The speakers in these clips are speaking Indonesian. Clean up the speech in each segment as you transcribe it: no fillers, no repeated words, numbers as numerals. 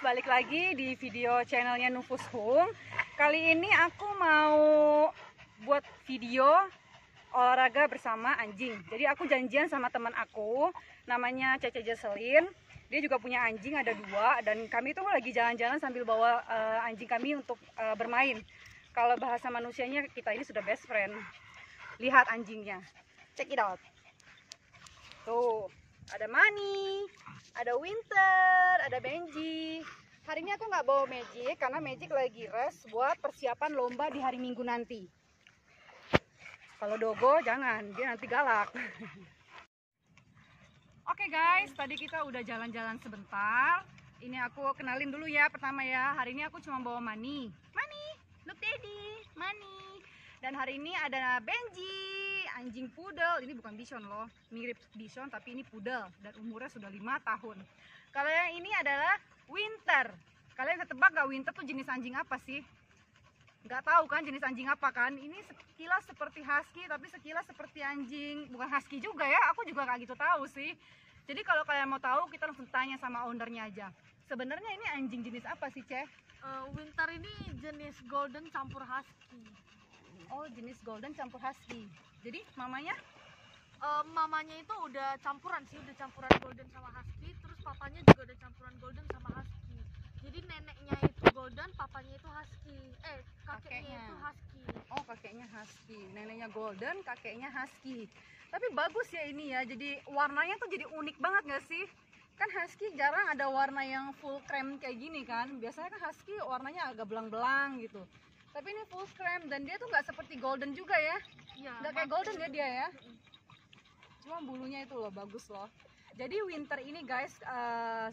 balik lagi di video channelnya Nufus Home. Kali ini aku mau buat video olahraga bersama anjing. Jadi aku janjian sama teman aku, namanya Cece Jocelyn. Dia juga punya anjing, ada 2, dan kami tuh lagi jalan-jalan sambil bawa anjing kami untuk bermain. Kalau bahasa manusianya, kita ini sudah best friend. Lihat anjingnya, check it out. Tuh, ada Mani, ada Winter, ada Benji. Hari ini aku nggak bawa Magic karena Magic lagi rest buat persiapan lomba di hari Minggu nanti. Kalau Dogo jangan, dia nanti galak. Oke guys, tadi kita udah jalan-jalan sebentar. Ini aku kenalin dulu ya pertama ya. Hari ini aku cuma bawa Mani. Mani, look daddy, Mani. Dan hari ini ada Benji, anjing poodle. Ini bukan bison loh, mirip bison tapi ini poodle dan umurnya sudah 5 tahun. Kalau yang ini adalah Winter. Kalian bisa tebak gak Winter tuh jenis anjing apa sih? Nggak tahu kan jenis anjing apa kan? Ini sekilas seperti husky tapi sekilas seperti anjing, bukan husky juga ya. Aku juga nggak gitu tahu sih. Jadi kalau kalian mau tahu kita langsung tanya sama ownernya aja. Sebenarnya ini anjing jenis apa sih, Ceh? Winter ini jenis golden campur husky. Oh, jenis golden campur husky. Jadi mamanya? Mamanya itu udah campuran sih, udah campuran golden sama husky. Terus papanya juga udah campuran golden sama husky. Jadi neneknya itu golden, papanya itu husky. Kakeknya itu husky. Oh, kakeknya husky. Neneknya golden, kakeknya husky. Tapi bagus ya ini ya. Jadi warnanya tuh jadi unik banget gak sih? Kan husky jarang ada warna yang full cream kayak gini kan. Biasanya kan husky warnanya agak belang-belang gitu. Tapi ini full cream dan dia tuh nggak seperti golden juga ya. Iya, Nggak kayak golden ya dia ya. Cuma bulunya itu loh bagus loh. Jadi Winter ini guys,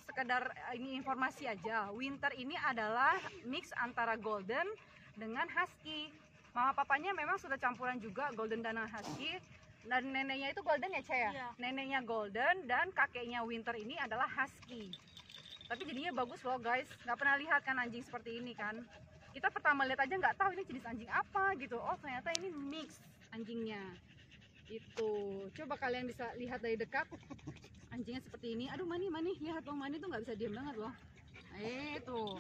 sekedar ini informasi aja. Winter ini adalah mix antara golden dengan husky. Mama papanya memang sudah campuran juga golden dan husky. Dan neneknya itu golden ya, Caya? Iya. Neneknya golden dan kakeknya Winter ini adalah husky. Tapi jadinya bagus loh guys. Nggak pernah lihat kan anjing seperti ini kan? Kita pertama lihat aja nggak tahu ini jenis anjing apa gitu. Oh ternyata ini mix anjingnya. Itu. Coba kalian bisa lihat dari dekat. Anjingnya seperti ini. Aduh Mani, lihat dong, Mani tuh nggak bisa diam banget loh. Tuh.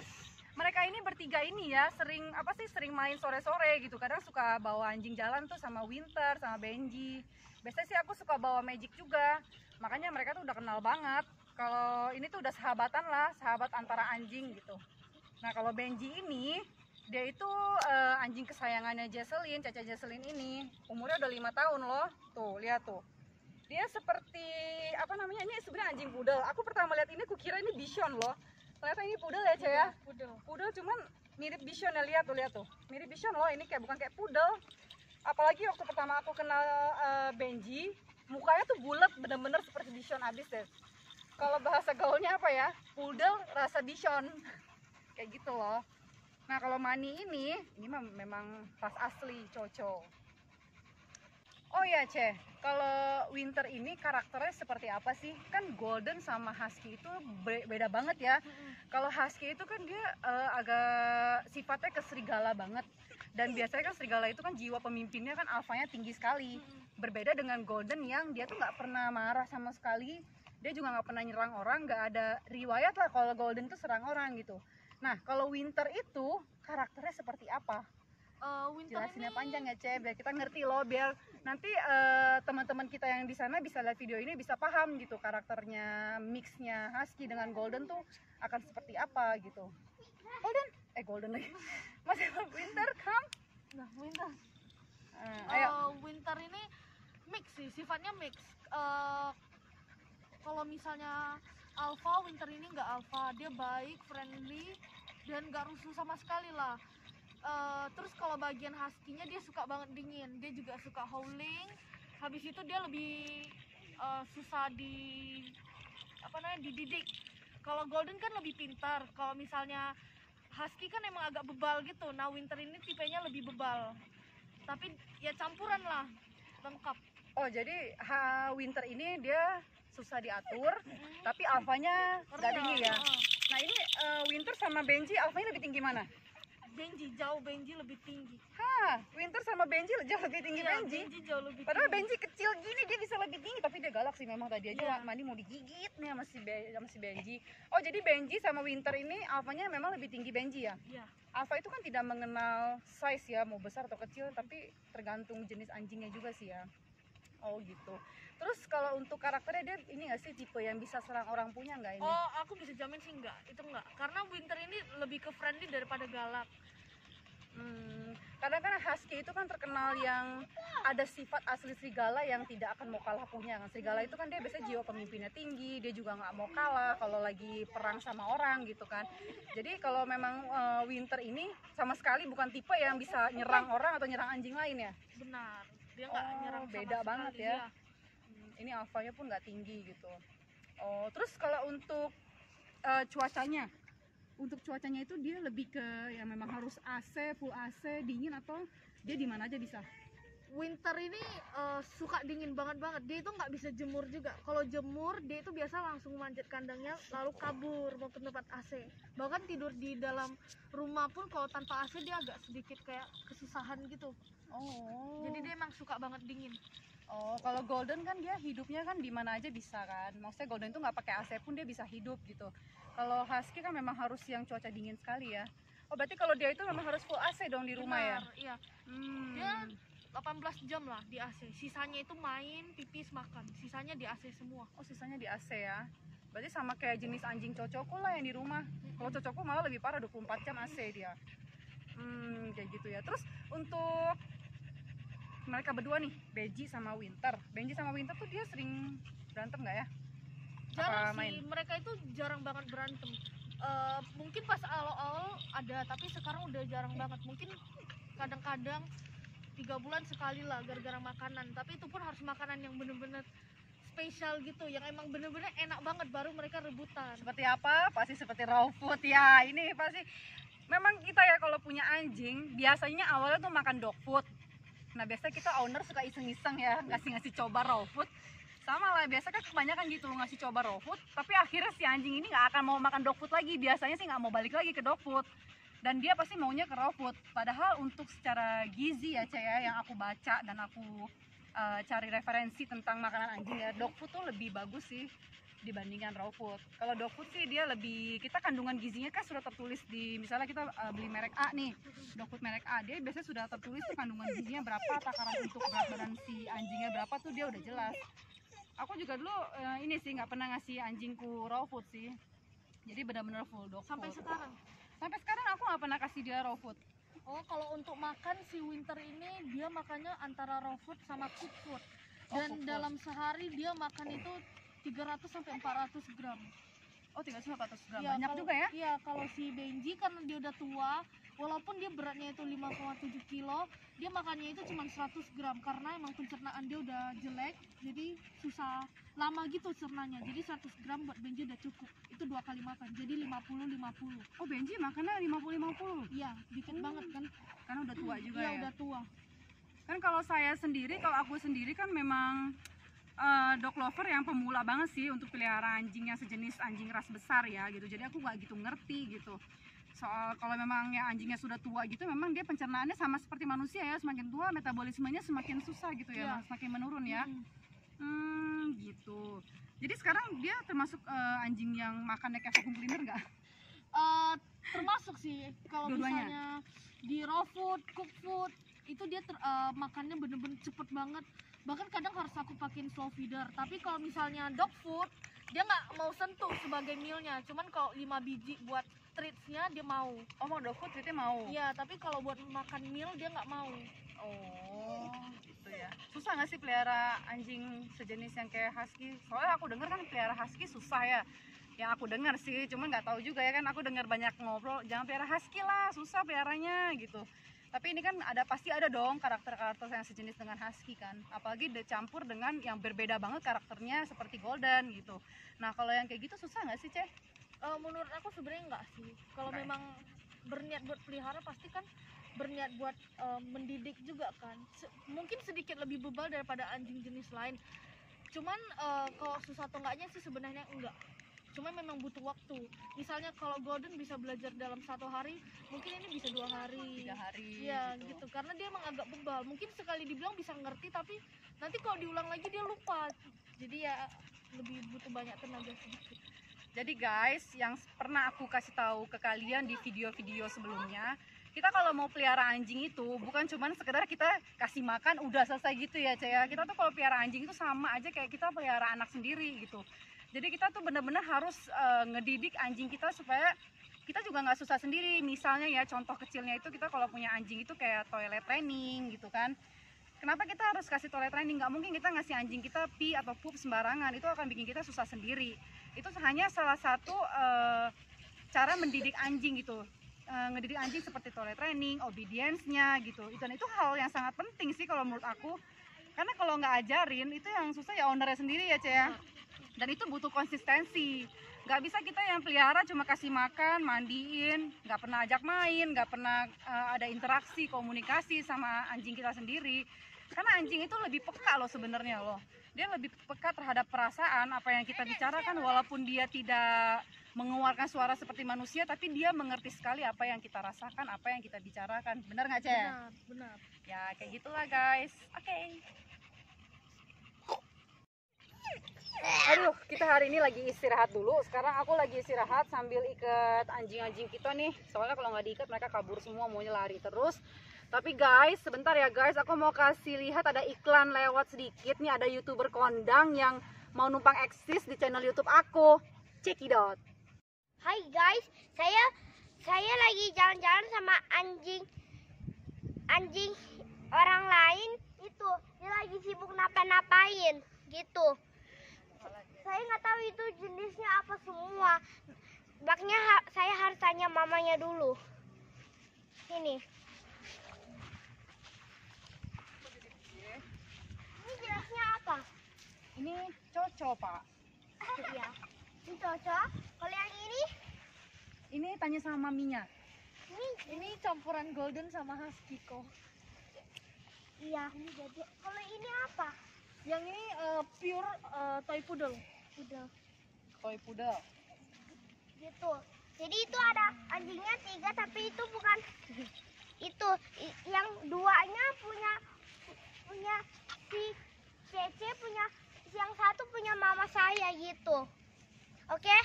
Mereka ini bertiga ini ya sering main sore-sore gitu. Kadang suka bawa anjing jalan tuh sama Winter, sama Benji. Biasanya sih aku suka bawa Magic juga. Makanya mereka tuh udah kenal banget. Kalau ini tuh udah sahabatan lah, sahabat antara anjing gitu. Nah kalau Benji ini, dia itu anjing kesayangannya Jocelyn, Caca Jocelyn ini. Umurnya udah 5 tahun loh. Tuh, lihat tuh. Dia seperti ini sebenarnya anjing poodle. Aku pertama lihat ini aku kira ini bison loh. Ternyata ini poodle ya, Caya? Poodle cuman mirip bison ya, lihat tuh. Mirip bison loh, ini bukan kayak poodle. Apalagi waktu pertama aku kenal Benji, mukanya tuh bulat bener-bener seperti bison abis deh. Kalau bahasa gaulnya apa ya? Poodle rasa bison. Kayak gitu loh. Nah, kalau Mani ini memang ras asli Coco. Oh ya, Ceh, kalau Winter ini karakternya seperti apa sih? Kan golden sama husky itu beda banget ya. Kalau husky itu kan dia agak sifatnya ke serigala banget. Dan biasanya kan serigala itu kan jiwa pemimpinnya kan alfanya tinggi sekali. Berbeda dengan golden yang dia tuh nggak pernah marah sama sekali. Dia juga nggak pernah nyerang orang, nggak ada riwayat lah kalau golden tuh serang orang gitu. Nah, kalau Winter itu karakternya seperti apa? Winter Jelasinnya ini panjang ya, Ceh, biar kita ngerti loh, biar nanti teman-teman kita yang di sana bisa lihat video ini bisa paham gitu karakternya, mixnya husky dengan golden tuh akan seperti apa gitu. Golden lagi. Mas Winter, come. Nah, Winter. Ayo. Winter ini mix sih, sifatnya mix. Kalau misalnya alpha, Winter ini nggak alpha, dia baik, friendly, dan nggak rusuh sama sekali lah. Terus kalau bagian husky-nya dia suka banget dingin, dia juga suka howling. Habis itu dia lebih susah dididik. Kalau golden kan lebih pintar. Kalau misalnya husky kan emang agak bebal gitu. Nah Winter ini tipenya lebih bebal. Tapi ya campuran lah, lengkap. Oh jadi Winter ini dia susah diatur, tapi alfanya nggak tinggi ya. Nah ini Winter sama Benji alfanya lebih tinggi mana? Benji lebih tinggi. Hah, Winter sama Benji jauh lebih tinggi Iya, Benji. Benji jauh lebih Padahal tinggi. Benji kecil gini dia bisa lebih tinggi, tapi dia galak sih memang. Tadi aja Iya. mandi mau digigit nih sama si Benji. Oh, jadi Benji sama Winter ini alfanya memang lebih tinggi Benji ya? Iya. Alfa itu kan tidak mengenal size ya, mau besar atau kecil, tapi tergantung jenis anjingnya juga sih ya. Oh gitu. Terus kalau untuk karakternya dia ini nggak sih tipe yang bisa serang orang punya nggak ini? Oh, aku bisa jamin sih enggak. Itu enggak. Karena Winter ini lebih ke friendly daripada galak. Kadang kan husky itu kan terkenal yang ada sifat asli serigala yang tidak akan mau kalah punya. Serigala itu kan dia biasanya jiwa pemimpinnya tinggi, dia juga nggak mau kalah kalau lagi perang sama orang gitu kan. Jadi kalau memang Winter ini sama sekali bukan tipe yang bisa nyerang orang atau nyerang anjing lain ya. Benar. Dia enggak nyerang sama Beda sekali. banget ya. Iya. Ini alfanya pun nggak tinggi gitu. Oh, terus kalau untuk cuacanya, untuk cuacanya itu dia lebih ke yang memang harus AC, full AC, dingin, atau dia di mana aja bisa? Winter ini suka dingin banget. Dia itu nggak bisa jemur juga. Kalau jemur dia itu biasa langsung manjat kandangnya lalu kabur mau ke tempat AC. Bahkan tidur di dalam rumah pun kalau tanpa AC dia agak sedikit kayak kesusahan gitu. Oh. Jadi dia emang suka banget dingin. Oh, kalau Golden kan dia hidupnya kan di mana aja bisa kan. Maksudnya Golden itu nggak pakai AC pun dia bisa hidup gitu. Kalau Husky kan memang harus yang cuaca dingin sekali ya. Oh, berarti kalau dia itu memang harus full AC dong di rumah ya? Benar, iya. Dia 18 jam lah di AC. Sisanya itu main, pipis, makan. Sisanya di AC semua. Oh, sisanya di AC ya. Berarti sama kayak jenis anjing Cocoko lah yang di rumah. Kalau Cocoko malah lebih parah, 24 jam AC dia. Kayak gitu ya. Terus untuk mereka berdua nih, Benji sama Winter. Benji sama Winter tuh dia sering berantem nggak ya? Jarang Apa sih, mereka itu jarang banget berantem. Mungkin pas awal-awal ada, tapi sekarang udah jarang banget. Mungkin kadang-kadang 3 bulan sekali lah gara-gara makanan. Tapi itu pun harus makanan yang bener-bener spesial gitu, yang emang bener-bener enak banget baru mereka rebutan. Seperti apa? Pasti seperti raw food ya. Ini pasti memang kita ya kalau punya anjing biasanya awalnya tuh makan dog food. Nah biasanya kita owner suka iseng-iseng ya ngasih coba raw food. Sama lah, biasa kan kebanyakan gitu ngasih coba raw food, tapi akhirnya si anjing ini nggak akan mau makan dog food lagi. Biasanya sih nggak mau balik lagi ke dog food, dan dia pasti maunya ke raw food. Padahal untuk secara gizi ya Cek ya, yang aku baca dan aku cari referensi tentang makanan anjing ya, dog food tuh lebih bagus sih dibandingkan raw food. Kalau dog food sih dia lebih, kita kandungan gizinya kan sudah tertulis di, misalnya kita beli merek A nih, dog food merek A, dia biasanya sudah tertulis tuh kandungan gizinya berapa, takaran untuk berat badan si anjingnya berapa tuh dia udah jelas. Aku juga dulu ini sih nggak pernah ngasih anjingku raw food sih, jadi benar-benar full dog food. Sampai sekarang. Sampai sekarang aku nggak pernah kasih dia raw food. Oh, kalau untuk makan si Winter ini dia makannya antara raw food sama cook food. Dan cook food. dalam sehari dia makan itu 300 sampai 400 gram. Oh, 300-400 gram, Ya, banyak kalau, juga ya? Iya, kalau si Benji karena dia udah tua, walaupun dia beratnya itu 5,7 kilo, dia makannya itu cuma 100 gram karena emang pencernaan dia udah jelek, jadi susah lama gitu cernanya. Jadi 100 gram buat Benji udah cukup. Itu 2 kali makan, jadi 50-50. Oh, Benji makannya 50-50? Iya, dikit banget kan. Karena udah tua juga Iya, ya? udah tua. Kan kalau aku sendiri kan memang dog lover yang pemula banget sih untuk pelihara anjing yang sejenis anjing ras besar ya gitu. Jadi aku nggak gitu ngerti gitu. Soal kalau memang ya anjingnya sudah tua gitu, memang dia pencernaannya sama seperti manusia ya, semakin tua metabolismenya semakin susah gitu ya, semakin menurun ya. Gitu. Jadi sekarang dia termasuk anjing yang makannya kayak vacuum cleaner nggak? Termasuk sih kalau misalnya di raw food, cook food itu dia makannya bener-bener cepet banget. Bahkan kadang harus aku pakein slow feeder. Tapi kalau misalnya dog food dia nggak mau sentuh sebagai mealnya, cuman kalau 5 biji buat treatsnya dia mau. Oh, mau dog food treatnya mau? Iya, tapi kalau buat makan meal dia nggak mau. Oh, gitu ya. Susah nggak sih pelihara anjing sejenis yang kayak husky? Soalnya aku dengar kan pelihara husky susah ya. Yang aku dengar sih, cuman nggak tahu juga ya kan. Aku dengar banyak ngobrol, jangan pelihara husky lah, susah peliharanya gitu. Tapi ini kan pasti ada dong karakter-karakter yang sejenis dengan husky kan. Apalagi dicampur dengan yang berbeda banget karakternya seperti golden gitu. Nah kalau yang kayak gitu susah nggak sih Ceh? Menurut aku sebenarnya enggak sih. Kalau memang berniat buat pelihara pasti kan berniat buat mendidik juga kan. Mungkin sedikit lebih bebal daripada anjing jenis lain. Cuman kalau susah atau enggaknya sih sebenarnya enggak. cuma memang butuh waktu. Misalnya kalau golden bisa belajar dalam 1 hari, mungkin ini bisa 2 hari, 3 hari iya gitu. Karena dia emang agak bebal, mungkin sekali dibilang bisa ngerti, tapi nanti kalau diulang lagi dia lupa, jadi ya lebih butuh banyak tenaga sedikit. Jadi guys, yang pernah aku kasih tahu ke kalian di video-video sebelumnya, kita kalau mau pelihara anjing itu bukan cuman sekedar kita kasih makan udah selesai gitu ya Caya. Kita tuh kalau pelihara anjing itu sama aja kayak kita pelihara anak sendiri gitu. Jadi kita tuh benar-benar harus ngedidik anjing kita supaya kita juga nggak susah sendiri. Misalnya ya contoh kecilnya itu kita kalau punya anjing itu kayak toilet training gitu kan. Kenapa kita harus kasih toilet training? Nggak mungkin kita ngasih anjing kita pee atau poop sembarangan, itu akan bikin kita susah sendiri. Itu hanya salah satu cara mendidik anjing gitu. Ngedidik anjing seperti toilet training, obedience-nya gitu. Dan itu hal yang sangat penting sih kalau menurut aku. Karena kalau nggak ajarin, itu yang susah ya ownernya sendiri ya Cea. Dan itu butuh konsistensi. Nggak bisa kita yang pelihara cuma kasih makan, mandiin, nggak pernah ajak main, nggak pernah ada interaksi, komunikasi sama anjing kita sendiri. Karena anjing itu lebih peka loh sebenarnya loh. Dia lebih peka terhadap perasaan apa yang kita bicarakan, walaupun dia tidak mengeluarkan suara seperti manusia, tapi dia mengerti sekali apa yang kita rasakan, apa yang kita bicarakan. Benar nggak, Cea? Benar, benar. Ya kayak gitulah guys. Oke. Aduh, kita hari ini lagi istirahat dulu. Sekarang aku lagi istirahat sambil ikat anjing-anjing kita nih. Soalnya kalau nggak diikat mereka kabur semua, maunya lari terus. Tapi guys, sebentar ya guys, aku mau kasih lihat ada iklan lewat sedikit. Nih ada YouTuber kondang yang mau numpang eksis di channel YouTube aku. Check it out. Hai guys, saya lagi jalan-jalan sama anjing orang lain itu. Dia lagi sibuk napa-napain gitu. Saya nggak tahu itu jenisnya apa semua. Makanya saya harus tanya mamanya dulu. Ini jenisnya apa? Ini cocok, Pak. Iya, ini cocok. Kalau yang Ini tanya sama maminya. Ini campuran golden sama husky kok. iya, ini jadi. Kalau ini apa? Yang ini pure toy poodle. Toy poodle. Gitu. Jadi itu ada anjingnya 3, tapi itu bukan itu. Yang duanya punya si Cece, punya yang satu punya mama saya gitu. Oke?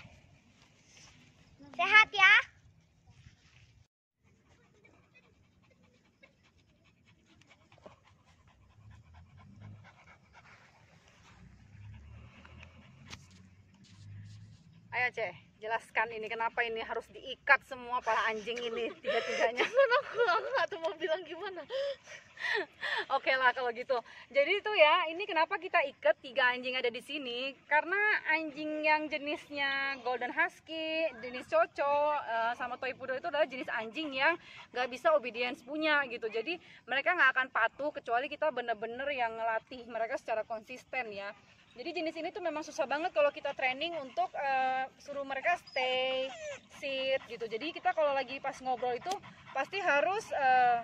Sehat ya. Ayo Ceh, jelaskan ini kenapa ini harus diikat semua para anjing ini tiga-tiganya. Aku nggak tuh mau bilang gimana. Oke lah kalau gitu. Jadi itu ya, ini kenapa kita ikat 3 anjing ada di sini? Karena anjing yang jenisnya Golden Husky, jenis Coco, sama Toy Poodle itu adalah jenis anjing yang nggak bisa obedience punya gitu. Jadi mereka nggak akan patuh kecuali kita bener-bener yang ngelatih mereka secara konsisten ya. Jadi jenis ini tuh memang susah banget kalau kita training untuk suruh mereka stay, sit gitu. Jadi kita kalau lagi pas ngobrol itu pasti harus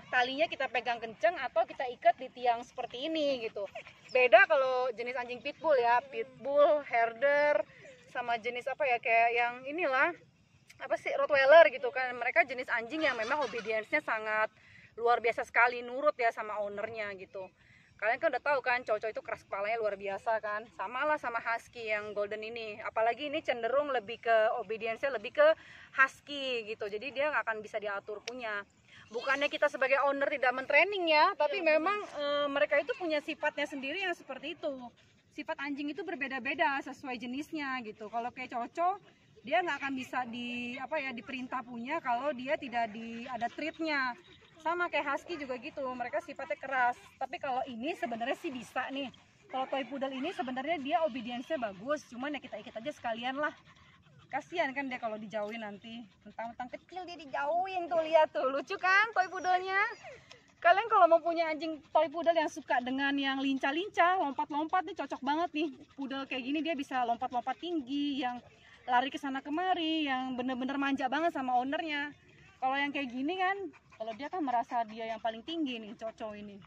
talinya kita pegang kenceng atau kita ikat di tiang seperti ini gitu. Beda kalau jenis anjing pitbull ya, pitbull, herder, sama jenis apa ya kayak yang inilah apa sih Rottweiler gitu kan. Mereka jenis anjing yang memang obedience-nya sangat luar biasa sekali, nurut ya sama ownernya gitu. Kalian kan udah tahu kan, Coco itu keras kepalanya luar biasa kan. Sama lah sama husky yang golden ini. Apalagi ini cenderung lebih ke obedience-nya lebih ke husky gitu. Jadi dia nggak akan bisa diatur punya. Bukannya kita sebagai owner tidak mentraining ya, tapi memang mereka itu punya sifatnya sendiri yang seperti itu. Sifat anjing itu berbeda-beda sesuai jenisnya gitu. Kalau kayak Coco, dia nggak akan bisa diperintah punya kalau dia tidak ada treatnya. Sama kayak husky juga gitu, mereka sifatnya keras. Tapi kalau ini sebenarnya sih bisa nih. Kalau toy poodle ini sebenarnya dia obedience-nya bagus, cuman ya kita ikat aja sekalian lah. Kasihan kan dia kalau dijauhin nanti. Mentang-mentang kecil dia dijauhin tuh, lihat tuh, lucu kan toy poodle-nya. Kalian kalau mau punya anjing toy poodle yang suka dengan yang lincah-lincah, lompat-lompat nih cocok banget nih. Poodle kayak gini dia bisa lompat-lompat tinggi, yang lari ke sana kemari, yang bener-bener manja banget sama ownernya. Kalau yang kayak gini kan, kalau dia kan merasa dia yang paling tinggi nih, Coco ini.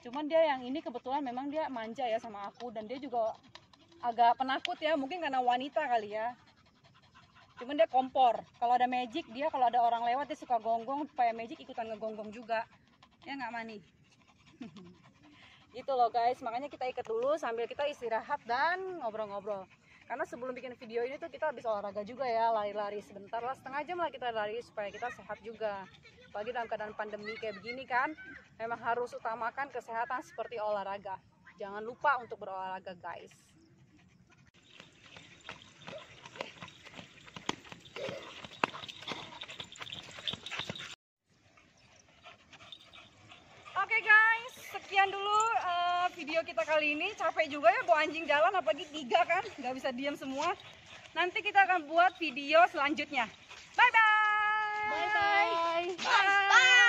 Cuman dia yang ini kebetulan memang dia manja ya sama aku, dan dia juga agak penakut ya, mungkin karena wanita kali ya. Cuman dia kompor. Kalau ada Magic, dia kalau ada orang lewat dia suka gonggong supaya Magic ikutan ngegonggong juga. Ya nggak Mani? Itu loh guys, makanya kita ikat dulu sambil kita istirahat dan ngobrol-ngobrol. Karena sebelum bikin video ini tuh kita habis olahraga juga ya, lari-lari sebentar lah, setengah jam lah kita lari supaya kita sehat juga. Apalagi dalam keadaan pandemi kayak begini kan, memang harus utamakan kesehatan seperti olahraga. Jangan lupa untuk berolahraga guys. Oke guys, sekian dulu video kita kali ini. Capek juga ya bawa anjing jalan, apalagi 3 kan, nggak bisa diam semua. Nanti kita akan buat video selanjutnya. Bye bye. Bye bye. Bye.